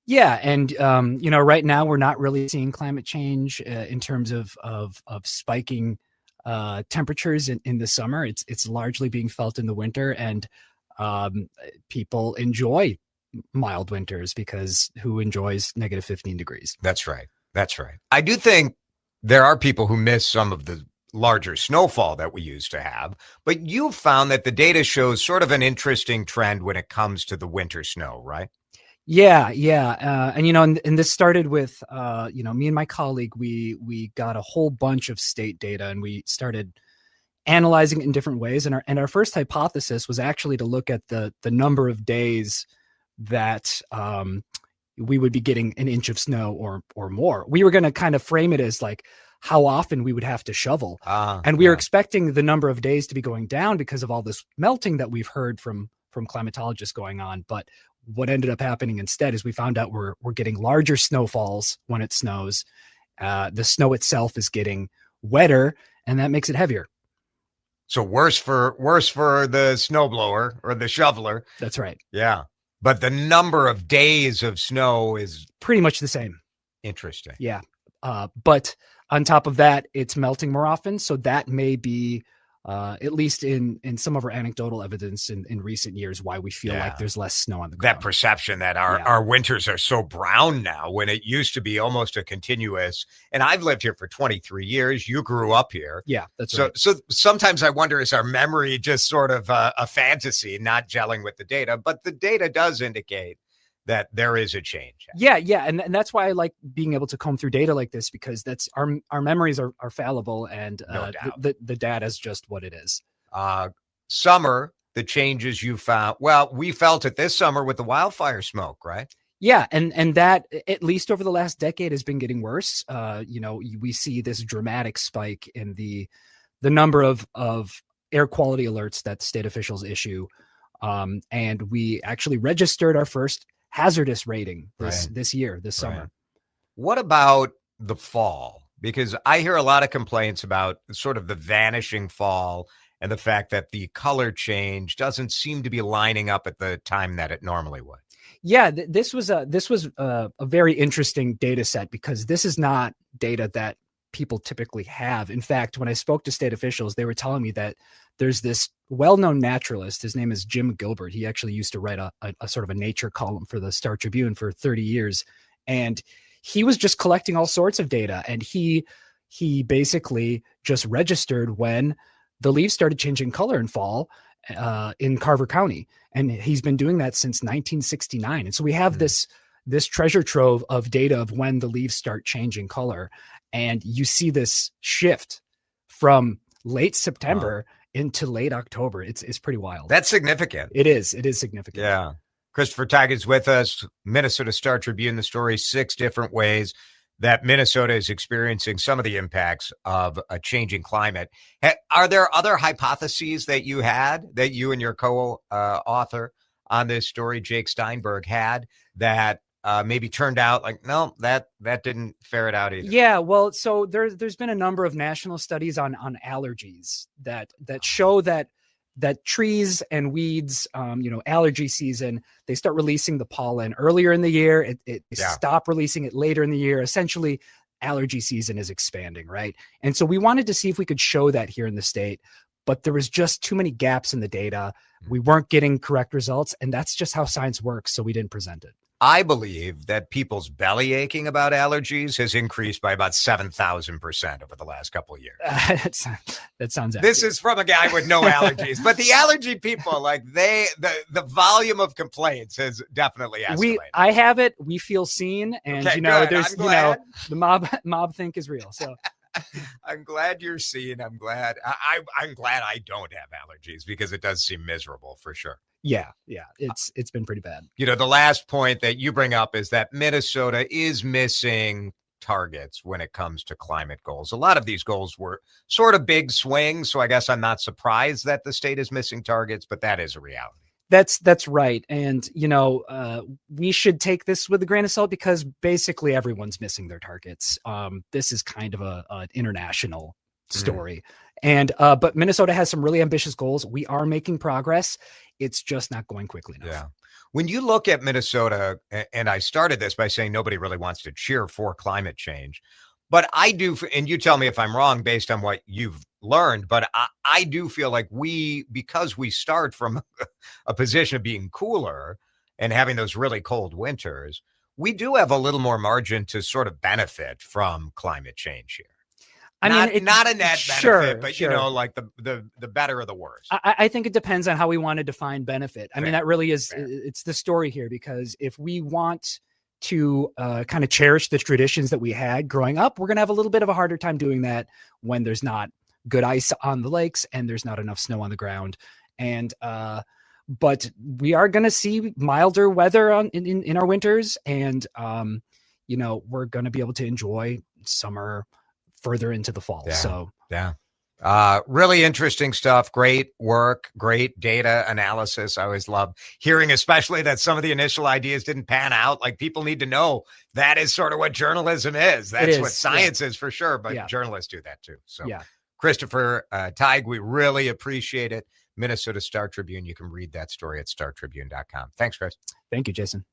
Yeah, and right now we're not really seeing climate change in terms of spiking temperatures in the summer. It's largely being felt in the winter, and people enjoy mild winters because who enjoys negative 15 degrees? That's right. That's right. I do think there are people who miss some of the larger snowfall that we used to have, but you've found that the data shows sort of an interesting trend when it comes to the winter snow, right? Yeah, yeah, and this started with me and my colleague. We got a whole bunch of state data, and we started analyzing it in different ways. And our first hypothesis was actually to look at the number of days that we would be getting an inch of snow or more. We were going to kind of frame it as like how often we would have to shovel, and we were expecting the number of days to be going down because of all this melting that we've heard from climatologists going on. But what ended up happening instead is we found out we're getting larger snowfalls when it snows. The snow itself is getting wetter, and that makes it heavier. So worse for the snowblower or the shoveler. That's right. Yeah. But the number of days of snow is pretty much the same. Interesting. Yeah. But on top of that, it's melting more often. So that may be, at least in some of our anecdotal evidence in recent years, why we feel like there's less snow on the ground. That perception that our winters are so brown now, when it used to be almost a continuous. And I've lived here for 23 years. You grew up here. Yeah, that's right. So sometimes I wonder, is our memory just sort of a fantasy, not gelling with the data? But the data does indicate that there is a change. Yeah. And that's why I like being able to comb through data like this, because that's our memories are fallible, and no doubt. The data is just what it is. Summer, the changes you found. Well, we felt it this summer with the wildfire smoke, right? Yeah, and that, at least over the last decade, has been getting worse. We see this dramatic spike in the number of air quality alerts that state officials issue, and we actually registered our first hazardous rating this summer. What about the fall? Because I hear a lot of complaints about sort of the vanishing fall and the fact that the color change doesn't seem to be lining up at the time that it normally would. Yeah, this was a very interesting data set, because this is not data that people typically have. In fact, when I spoke to state officials, they were telling me that there's this well-known naturalist. His name is Jim Gilbert. He actually used to write a sort of a nature column for the Star Tribune for 30 years. And he was just collecting all sorts of data. And he basically just registered when the leaves started changing color in fall in Carver County. And he's been doing that since 1969. And so we have this treasure trove of data of when the leaves start changing color. And you see this shift from late September into late October. It's pretty wild. That's significant. It is significant. Yeah. Kristoffer Tigue is with us. Minnesota Star Tribune, the story, 6 different ways that Minnesota is experiencing some of the impacts of a changing climate. Are there other hypotheses that you had, that you and your co-author on this story, Jake Steinberg, had, that maybe turned out like, no, that didn't ferret out either? Yeah, well, so there's been a number of national studies on allergies that show that trees and weeds, allergy season, they start releasing the pollen earlier in the year. They stop releasing it later in the year. Essentially, allergy season is expanding, right? And so we wanted to see if we could show that here in the state, but there was just too many gaps in the data. We weren't getting correct results, and that's just how science works, so we didn't present it. I believe that people's belly aching about allergies has increased by about 7,000% over the last couple of years. That sounds accurate. This is from a guy with no allergies, but the allergy people, like the volume of complaints has definitely escalated. I have it. We feel seen, and there's the mob think is real. So I'm glad you're seen. I'm glad. I'm glad I don't have allergies, because it does seem miserable for sure. Yeah. It's been pretty bad. The last point that you bring up is that Minnesota is missing targets when it comes to climate goals. A lot of these goals were sort of big swings, so I guess I'm not surprised that the state is missing targets, but that is a reality. That's right. And, we should take this with a grain of salt, because basically everyone's missing their targets. This is kind of an international story. And but Minnesota has some really ambitious goals. We are making progress. It's just not going quickly enough. Yeah. When you look at Minnesota, and I started this by saying nobody really wants to cheer for climate change, but I do, and you tell me if I'm wrong based on what you've learned, but I do feel like because we start from a position of being cooler and having those really cold winters, we do have a little more margin to sort of benefit from climate change here. I mean, not a net sure, benefit, but sure. you know, like the better or the worse. I think it depends on how we want to define benefit. I mean, that really is, Fair. it's the story here, because if we want to kind of cherish the traditions that we had growing up, we're going to have a little bit of a harder time doing that when there's not good ice on the lakes and there's not enough snow on the ground. And, but we are going to see milder weather in our winters. And, you know, we're going to be able to enjoy summer further into the fall. Yeah. So, yeah. Really interesting stuff. Great work, great data analysis. I always love hearing, especially that some of the initial ideas didn't pan out. Like, people need to know that is sort of what journalism is. That's what science is for sure, but journalists do that too. So Kristoffer Tigue, we really appreciate it. Minnesota Star Tribune. You can read that story at startribune.com. Thanks, Chris. Thank you, Jason.